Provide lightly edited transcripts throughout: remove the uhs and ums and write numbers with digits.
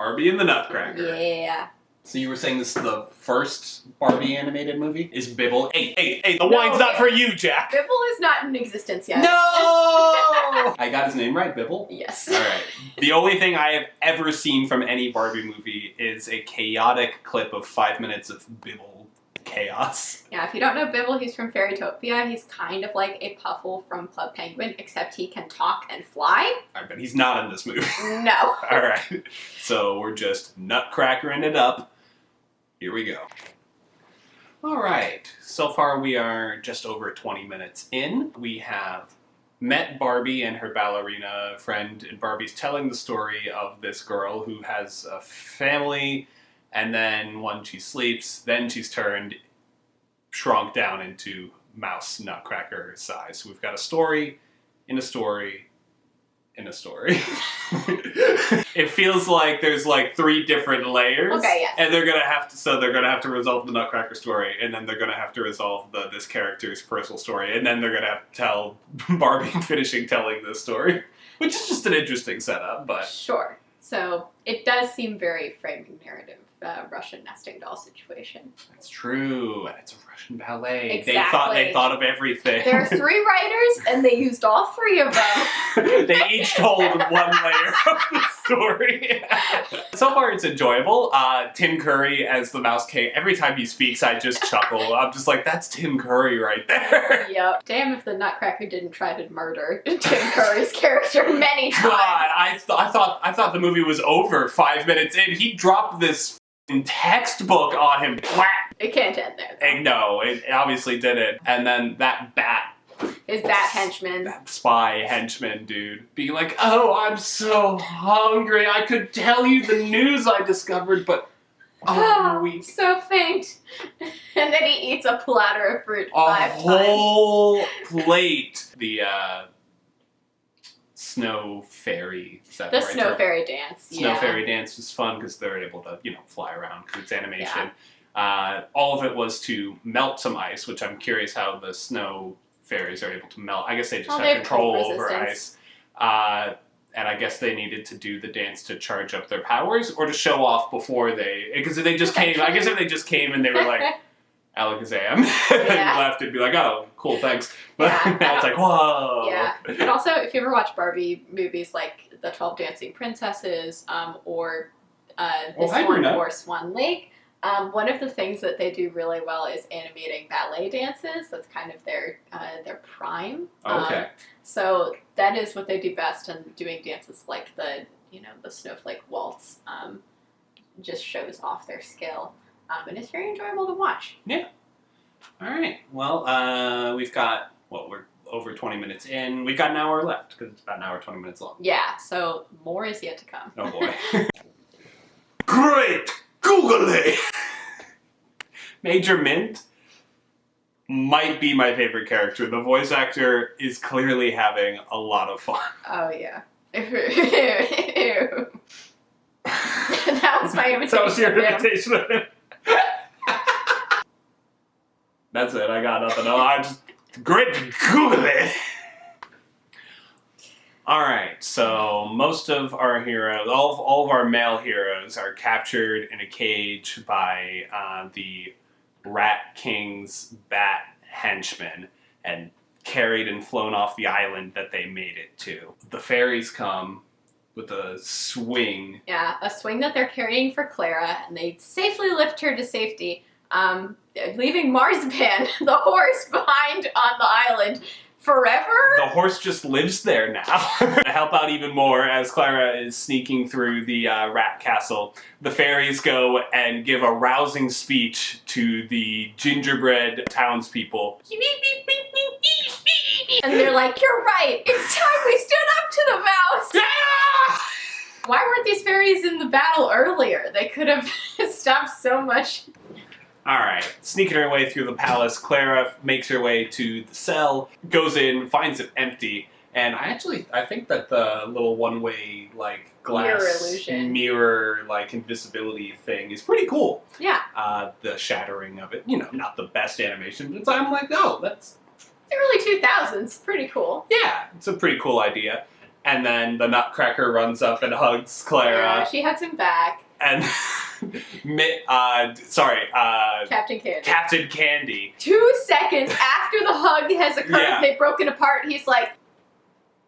Barbie and the Nutcracker. Yeah. So you were saying this is the first Barbie animated movie? Is Bibble? Hey, the wine's not for you, Jack! Bibble is not in existence yet. No! I got his name right, Bibble? Yes. Alright. The only thing I have ever seen from any Barbie movie is a chaotic clip of 5 minutes of Bibble chaos. Yeah, if you don't know Bibble, he's from Fairytopia. He's kind of like a Puffle from Club Penguin, except he can talk and fly. Alright, but he's not in this movie. No. Alright. So we're just nutcrackering it up. Here we go. Alright, so far we are just over 20 minutes in. We have met Barbie and her ballerina friend, and Barbie's telling the story of this girl who has a family, and then when she sleeps, then she's shrunk down into mouse nutcracker size. So we've got a story in a story in a story. It feels like there's like 3 different layers. Okay, yes. And they're gonna have to resolve the Nutcracker story, and then they're gonna have to resolve this character's personal story, and then they're gonna have to tell Barbie finishing telling this story. Which is just an interesting setup, but Sure. So it does seem very framing narrative, Russian nesting doll situation. that's true. And it's a Russian ballet. Exactly. They thought of everything. There are 3 writers, and they used all 3 of them. They each told one layer of the story. So far, it's enjoyable. Tim Curry as the Mouse King. Every time he speaks, I just chuckle. I'm just like, that's Tim Curry right there. Yep. Damn if the Nutcracker didn't try to murder Tim Curry's character many times. God, I thought the movie was over 5 minutes in. He dropped this textbook on him. It can't end there, though. And no, it obviously didn't. And then that bat. His bat henchman. That spy henchman dude being like, oh, I'm so hungry. I could tell you the news I discovered, but I'm weak. So faint. And then he eats a platter of fruit A 5 times. whole plate. The snow fairy. Is that The right snow term? fairy dance. Snow fairy dance was fun because they're able to, fly around because it's animation. All of it was to melt some ice, which I'm curious how the snow fairies are able to melt. I guess they just They have have control cold over resistance. ice. And I guess they needed to do the dance to charge up their powers or to show off before because they just came. I guess if they just came and they were like, Alakazam, and left, it'd be like, oh, cool, thanks. But now it's like, whoa. Yeah. But also, if you ever watch Barbie movies like The 12 Dancing Princesses or This One Horse, One Lake, one of the things that they do really well is animating ballet dances. That's kind of their prime. Okay. So that is what they do best, and doing dances like the snowflake waltz just shows off their skill. And it's very enjoyable to watch. Yeah. All right. Well, we've got, we're over 20 minutes in. We've got an hour left because it's about an hour, 20 minutes long. Yeah, so more is yet to come. Oh boy. Great! Google it! Major Mint might be my favorite character. The voice actor is clearly having a lot of fun. Oh, yeah. That was my imitation. That was your imitation of him. That's it. I got nothing. I just great to Google it. All right. So most of our heroes, all of our male heroes, are captured in a cage by the Rat King's bat henchmen and carried and flown off the island that they made it to. The fairies come with a swing. Yeah, a swing that they're carrying for Clara, and they safely lift her to safety, leaving Marzipan, the horse, behind on the island forever. The horse just lives there now. To help out even more, as Clara is sneaking through the rat castle, the fairies go and give a rousing speech to the gingerbread townspeople. And they're like, you're right, it's time we stood up to the mouse! Yeah! Why weren't these fairies in the battle earlier? They could have stopped so much. Alright, sneaking her way through the palace, Clara makes her way to the cell, goes in, finds it empty, and I think that the little one-way, glass mirror illusion, invisibility thing is pretty cool. Yeah. The shattering of it, not the best animation, but I'm like, oh, that's... The early 2000s, pretty cool. Yeah, it's a pretty cool idea. And then the Nutcracker runs up and hugs Clara. Yeah, she hugs him back. And Captain Candy. Captain Candy. 2 seconds after the hug has occurred, they've broken apart. He's like,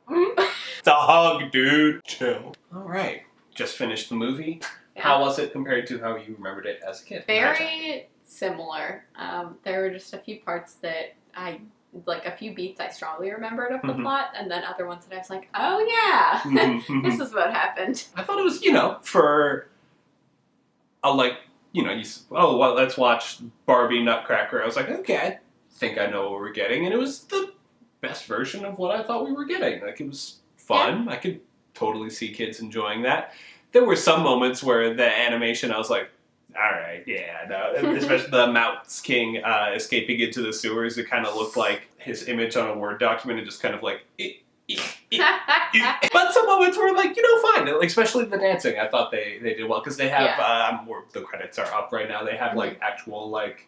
It's a hug, dude. Chill. All right. Just finished the movie. Yeah. How was it compared to how you remembered it as a kid? Very similar. There were just a few parts that a few beats I strongly remembered of the plot, and then other ones that I was like, oh yeah, this is what happened. I thought it was, for let's watch Barbie Nutcracker. I was like, okay, I think I know what we're getting, and it was the best version of what I thought we were getting. Like, it was fun. Yeah. I could totally see kids enjoying that. There were some moments where the animation, I was like, all right, yeah, no. Especially the Mouse King escaping into the sewers. It kind of looked like his image on a Word document and just kind of like... But some moments were fine. Like, especially the dancing, I thought they did well. Because they have, the credits are up right now. They have, actual, dancers.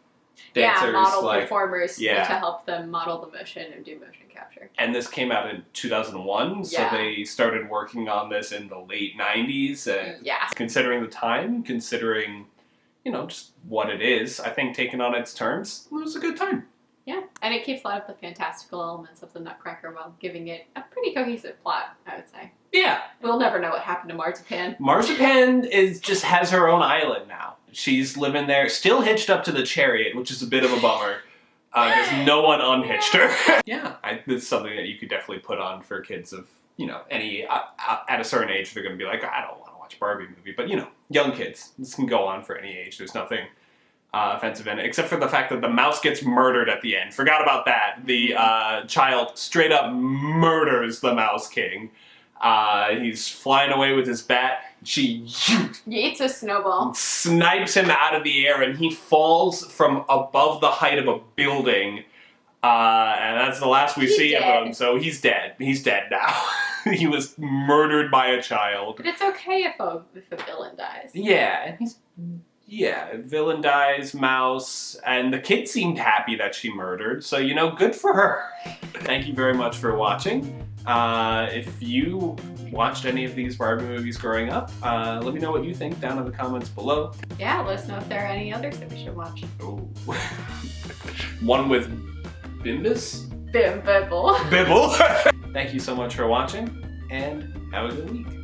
Yeah, model performers to help them model the motion and do motion capture. And this came out in 2001, so they started working on this in the late 90s. And considering the time, just what it is, I think taken on its terms, it was a good time. Yeah, and it keeps a lot of the fantastical elements of the Nutcracker while giving it a pretty cohesive plot, I would say. Yeah. We'll never know what happened to Marzipan. Marzipan just has her own island now. She's living there, still hitched up to the chariot, which is a bit of a bummer, because no one unhitched her. Yeah, it's something that you could definitely put on for kids of, any, at a certain age, they're going to be like, I don't want to watch Barbie movie, but, young kids, this can go on for any age. There's nothing offensive in it, except for the fact that the mouse gets murdered at the end. Forgot about that. The child straight up murders the Mouse King. He's flying away with his bat. She yeets a snowball, snipes him out of the air, and he falls from above the height of a building. And that's the last we see of him. So he's dead. He's dead now. He was murdered by a child. But it's okay if a villain dies. Yeah, and villain dies, mouse, and the kid seemed happy that she murdered, so, good for her. Thank you very much for watching. If you watched any of these Barbie movies growing up, let me know what you think down in the comments below. Yeah, let us know if there are any others that we should watch. Oh. One with Bimbus? Bibble. Bibble. Thank you so much for watching, and have a good week.